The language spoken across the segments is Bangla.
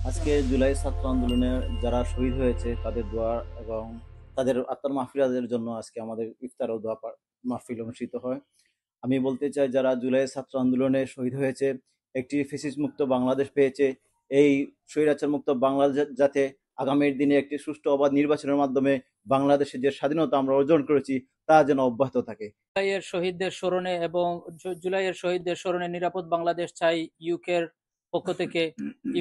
আজকে জুলাই ছাত্র আন্দোলনে যারা শহীদ হয়েছে তাদের দোয়া এবং তাদের আত্মার মাহফিরাদের জন্য আজকে আমাদের ইফতার ও দোয়া মাহফিল অনুষ্ঠিত হয়। আমি বলতে চাই, যারা জুলাই ছাত্র আন্দোলনে শহীদ হয়েছে একটি ফ্যাসিস্ট মুক্ত বাংলাদেশ পেয়েছে, এই স্বৈরাচার মুক্ত বাংলাদেশ যাতে আগামীর দিনে একটি সুষ্ঠু অবাধ নির্বাচনের মাধ্যমে বাংলাদেশের যে স্বাধীনতা আমরা অর্জন করেছি তা যেন অব্যাহত থাকে। জুলাইয়ের শহীদদের স্মরণে এবং জুলাইয়ের শহীদদের স্মরণে নিরাপদ বাংলাদেশ চাই ইউকের পক্ষ থেকে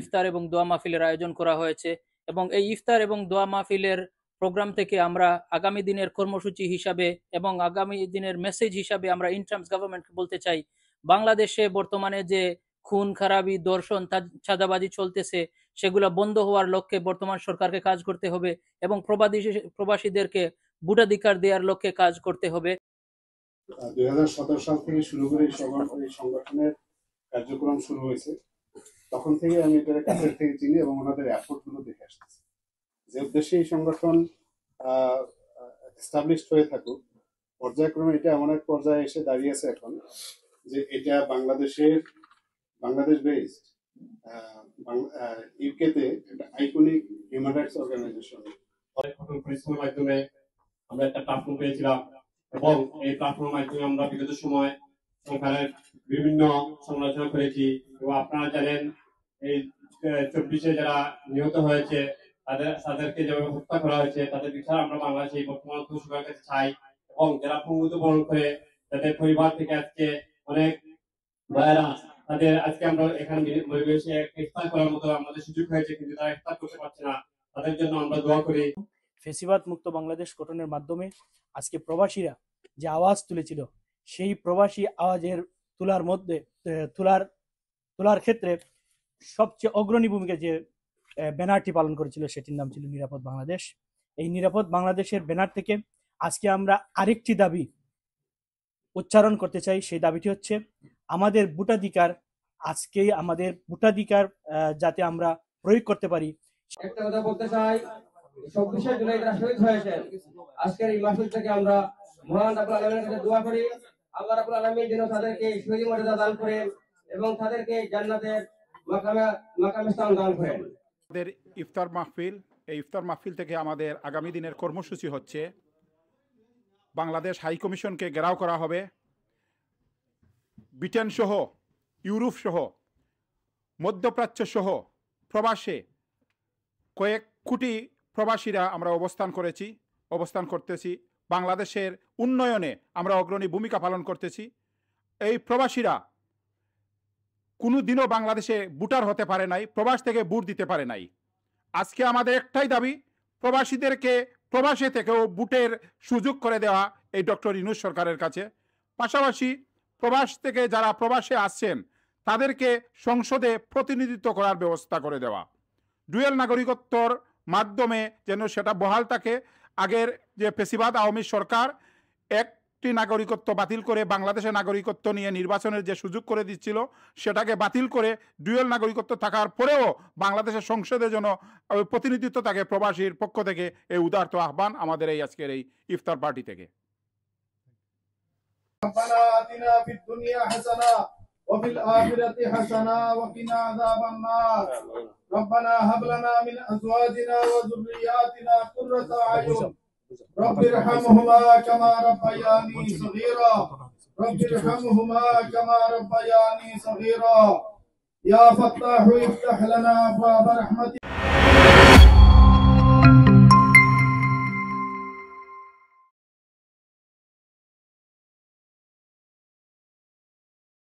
ইফতার এবং দোয়া মাহফিলের আয়োজন করা হয়েছে। এবং এই ইফতার এবং দোয়া মাহফিলের প্রোগ্রাম থেকে আমরা আগামী দিনের কর্মসূচি হিসাবে এবং আগামী দিনের মেসেজ হিসাবে আমরা ইন টার্মস গভর্নমেন্টকে বলতে চাই, বাংলাদেশে বর্তমানে যে খুন খারাপি দর্শন চাঁদাবাজি চলতেছে সেগুলো বন্ধ হওয়ার লক্ষ্যে বর্তমান সরকারকে কাজ করতে হবে এবং প্রবাসীদেরকে ভোটাধিকার দেওয়ার লক্ষ্যে কাজ করতে হবে। 2017 সাল থেকে শুরু করে এই সংগঠনের কার্যক্রম শুরু হয়েছে। তখন থেকে আমি এটার কাছের থেকে চিনি এবং ওনাদের এফোর্ট গুলো দেখে আসতেছি, যে উদ্দেশ্যে এই সংগঠন এস্টাবলিশড হয়ে থাকুক। পর্যায়ক্রমে এটা এমন এক পর্যায়ে এসে দাঁড়িয়েছে এখন যে এটা বাংলাদেশ বেসড ইউকেতে একটা আইকনিক হিউম্যান রাইটস অর্গানাইজেশন। কঠোর পরিশ্রমের মাধ্যমে আমরা একটা প্ল্যাটফর্ম পেয়েছিলাম এবং এই প্ল্যাটফর্মের মাধ্যমে আমরা বিগত সময় সরকারের বিভিন্ন সমালোচনা করেছি। এবং আপনারা জানেন এই 24-এ যারা নিহত হয়েছে তাদেরকে যেভাবে হত্যা করা হয়েছে তাদের বিচার আমরা বাংলাদেশে বর্তমান সরকারের কাছে চাই। এবং যারা পঙ্গুত্ব বরণ করে তাদের পরিবার থেকে আজকে অনেক ভাইয়েরা তাদের আজকে আমরা এখানে পরিবেশে ইফতার করার মতো আমাদের সুযোগ হয়েছে, কিন্তু তারা ইফতার করতে পারছে না। তাদের জন্য আমরা দোয়া করি। ফেসিবাদ মুক্ত বাংলাদেশ গঠনের মাধ্যমে আজকে প্রবাসীরা যে আওয়াজ তুলেছিল, সেই প্রবাসী আওয়াজের তোলার ক্ষেত্রে সবচেয়ে অগ্রণী ভূমিকা যে ব্যানারটি পালন করেছিল সেটির নাম ছিল নিরাপদ বাংলাদেশ। এই নিরাপদ বাংলাদেশের ব্যানার থেকে আজকে আমরা আরেকটি দাবি উচ্চারণ করতে চাই। সেই দাবিটি হচ্ছে আমাদের ভোটাধিকার, আজকেই আমাদের ভোটাধিকার যাতে আমরা প্রয়োগ করতে পারি। একটা কথা বলতে চাই, 24শে জুলাই যারা শহীদ হয়েছেন আজকের এই মাহফিল থেকে আমরা মহান রাব্বুল আলামিনের কাছে দোয়া করি, আল্লাহ রাব্বুল আলামিন যেন তাদেরকে শহীদ মর্যাদা দান করেন এবং তাদেরকে জান্নাতের মাকামে স্থান দান করেন। আমাদের ইফতার মাহফিল, এই ইফতার মাহফিল থেকে আমাদের আগামী দিনের কর্মসূচি হচ্ছে বাংলাদেশ হাই কমিশনকে ঘেরাও করা হবে। ব্রিটেন সহ, ইউরোপ সহ, মধ্যপ্রাচ্য সহ প্রবাসে কয়েক কোটি প্রবাসীরা আমরা অবস্থান করতেছি। বাংলাদেশের উন্নয়নে আমরা অগ্রণী ভূমিকা পালন করতেছি। এই প্রবাসীরা কোনো দিনও বাংলাদেশে ভোটার হতে পারে নাই, প্রবাস থেকে ভোট দিতে পারে নাই। আজকে আমাদের একটাই দাবি, প্রবাসীদেরকে প্রবাসে থেকেও ভোটের সুযোগ করে দেওয়া এই ডক্টর ইউনূস সরকারের কাছে। পাশাপাশি প্রবাস থেকে যারা প্রবাসে আসছেন তাদেরকে সংসদে প্রতিনিধিত্ব করার ব্যবস্থা করে দেওয়া। ডুয়েল নাগরিকত্বর মাধ্যমে যেন সেটা বহাল থাকে। আগের যে ফ্যাসিবাদ আওয়ামী সরকার একটি নাগরিকত্ব বাতিল করে বাংলাদেশের নাগরিকত্ব নিয়ে নির্বাচনের যে সুযোগ করে দিচ্ছিল সেটাকে বাতিল করে ডুয়েল নাগরিকত্ব থাকার পরেও বাংলাদেশের সংসদে যেন প্রতিনিধিত্ব থাকে প্রবাসীর পক্ষ থেকে, এই উদারত আহ্বান আমাদের এই আজকের এই ইফতার পার্টি থেকে। وفي الآخرة حسنة وقنا عذاب النار. ربنا هب لنا من أزواجنا وذرياتنا قرة أعين. رب ارحمهما كما ربياني صغيرا. رب ارحمهما كما ربياني صغيرا. يا فتاح افتح لنا أبواب رحمتك.